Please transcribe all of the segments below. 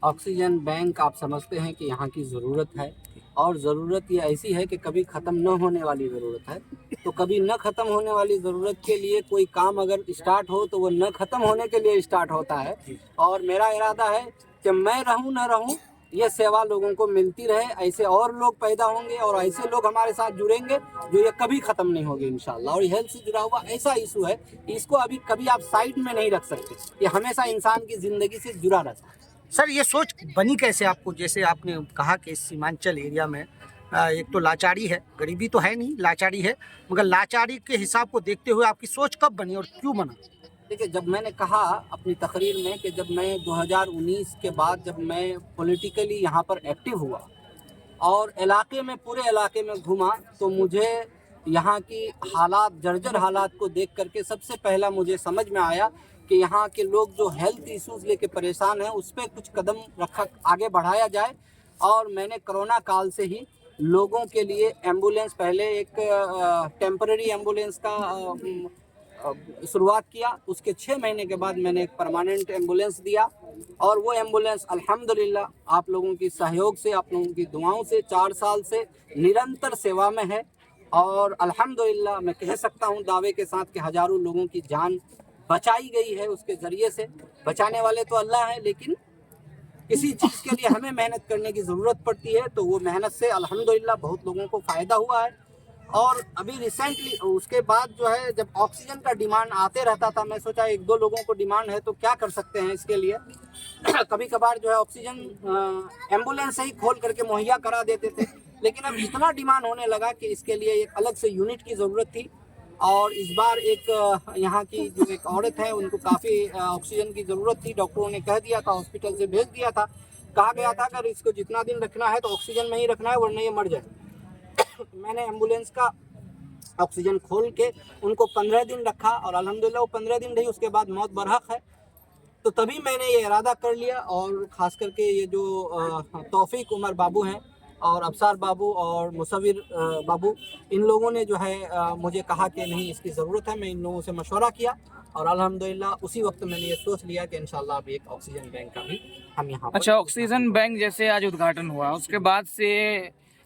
Oxygen bank आप समझते हैं कि यहाँ की ज़रूरत है, और ज़रूरत ये ऐसी है कि कभी ख़त्म न होने वाली ज़रूरत है। तो कभी न ख़त्म होने वाली ज़रूरत के लिए कोई काम अगर स्टार्ट हो तो वो न ख़त्म होने के लिए स्टार्ट होता है। और मेरा इरादा है कि मैं रहूँ न रहूँ, ये सेवा लोगों को मिलती रहे, ऐसे और लोग पैदा होंगे और ऐसे लोग हमारे साथ जुड़ेंगे जो ये कभी ख़त्म नहीं होगी इंशाल्लाह। और हेल्थ से जुड़ा हुआ ऐसा इशू है, इसको अभी कभी आप साइड में नहीं रख सकते, ये हमेशा इंसान की ज़िंदगी से जुड़ा रहता है। सर ये सोच बनी कैसे आपको? जैसे आपने कहा कि इस सीमांचल एरिया में एक तो लाचारी है, गरीबी तो है नहीं, लाचारी है, मगर लाचारी के हिसाब को देखते हुए आपकी सोच कब बनी और क्यों बना? देखिए, जब मैंने कहा अपनी तकरीर में कि जब मैं 2019 के बाद जब मैं पॉलिटिकली यहाँ पर एक्टिव हुआ और इलाके में, पूरे इलाके में घूमा, तो मुझे यहाँ की हालात, जर्जर हालात को देख करके सबसे पहला मुझे समझ में आया कि यहाँ के लोग जो हेल्थ इश्यूज़ लेके परेशान हैं, उस पर कुछ कदम रखा, आगे बढ़ाया जाए। और मैंने कोरोना काल से ही लोगों के लिए एम्बुलेंस, पहले एक टेम्पररी एम्बुलेंस का शुरुआत किया। उसके 6 महीने के बाद मैंने एक परमानेंट एम्बुलेंस दिया, और वो एम्बुलेंस अल्हम्दुलिल्लाह आप लोगों की सहयोग से, आप लोगों की दुआओं से 4 साल से निरंतर सेवा में है। और अल्हम्दुलिल्लाह मैं कह सकता हूँ दावे के साथ कि हज़ारों लोगों की जान बचाई गई है उसके ज़रिए से। बचाने वाले तो अल्लाह हैं, लेकिन किसी चीज़ के लिए हमें मेहनत करने की ज़रूरत पड़ती है, तो वो मेहनत से अल्हम्दुलिल्लाह बहुत लोगों को फ़ायदा हुआ है। और अभी रिसेंटली उसके बाद जो है, जब ऑक्सीजन का डिमांड आते रहता था, मैं सोचा 1-2 लोगों को डिमांड है तो क्या कर सकते हैं इसके लिए। कभी कभार जो है ऑक्सीजन एम्बुलेंस से ही खोल करके मुहैया करा देते थे, लेकिन अब इतना डिमांड होने लगा कि इसके लिए एक अलग से यूनिट की ज़रूरत थी। और इस बार एक यहाँ की जो एक औरत है, उनको काफ़ी ऑक्सीजन की ज़रूरत थी। डॉक्टरों ने कह दिया था, हॉस्पिटल से भेज दिया था, कहा गया था अगर इसको जितना दिन रखना है तो ऑक्सीजन में ही रखना है, वरना ये मर जाए। मैंने एम्बुलेंस का ऑक्सीजन खोल के उनको 15 दिन रखा, और अल्हम्दुलिल्लाह वो 15 दिन रही, उसके बाद मौत बरहक है। तो तभी मैंने ये इरादा कर लिया, और ख़ास करके ये जो तौफीक उमर बाबू हैं, और अबसार बाबू और मुसव्विर बाबू, इन लोगों ने जो है मुझे कहा कि नहीं, इसकी ज़रूरत है। मैं इन लोगों से मशवरा किया, और अल्हम्दुलिल्लाह उसी वक्त मैंने ये सोच लिया कि इंशाल्लाह अभी एक ऑक्सीजन बैंक का भी हम यहाँ पर। अच्छा, ऑक्सीजन बैंक जैसे आज उद्घाटन हुआ, उसके बाद से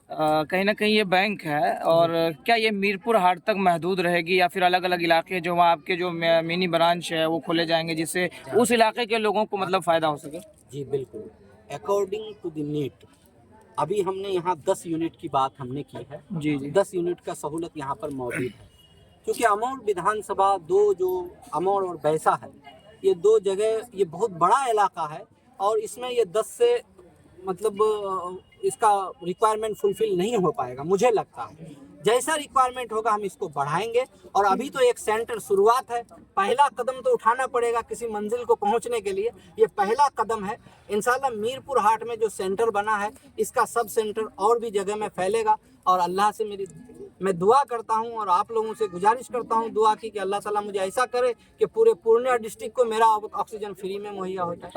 कहीं ना कहीं ये बैंक है, और क्या ये मीरपुर हाट तक महदूद रहेगी, या फिर अलग अलग इलाके जो वहाँ आपके जो मिनी ब्रांच है वो खोले जाएंगे, जिससे उस इलाके के लोगों को मतलब फ़ायदा हो सके? जी बिल्कुल, अकॉर्डिंग टू द नीड। अभी हमने यहाँ 10 यूनिट की बात हमने की है। जी जी। 10 यूनिट का सहूलत यहाँ पर मौजूद है, क्योंकि अमौर विधानसभा, दो जो अमौर और बैसा है, ये 2 जगह, ये बहुत बड़ा इलाका है, और इसमें ये 10 से मतलब इसका रिक्वायरमेंट फुलफिल नहीं हो पाएगा। मुझे लगता है जैसा रिक्वायरमेंट होगा हम इसको बढ़ाएंगे। और अभी तो एक सेंटर शुरुआत है, पहला कदम तो उठाना पड़ेगा किसी मंजिल को पहुंचने के लिए, ये पहला कदम है। इंशाल्लाह मीरपुर हाट में जो सेंटर बना है, इसका सब सेंटर और भी जगह में फैलेगा। और अल्लाह से मैं दुआ करता हूं, और आप लोगों से गुजारिश करता हूं दुआ की कि अल्लाह ताला मुझे ऐसा करे कि पूरे पूर्णिया डिस्ट्रिक्ट को मेरा ऑक्सीजन फ्री में मुहैया हो जाए।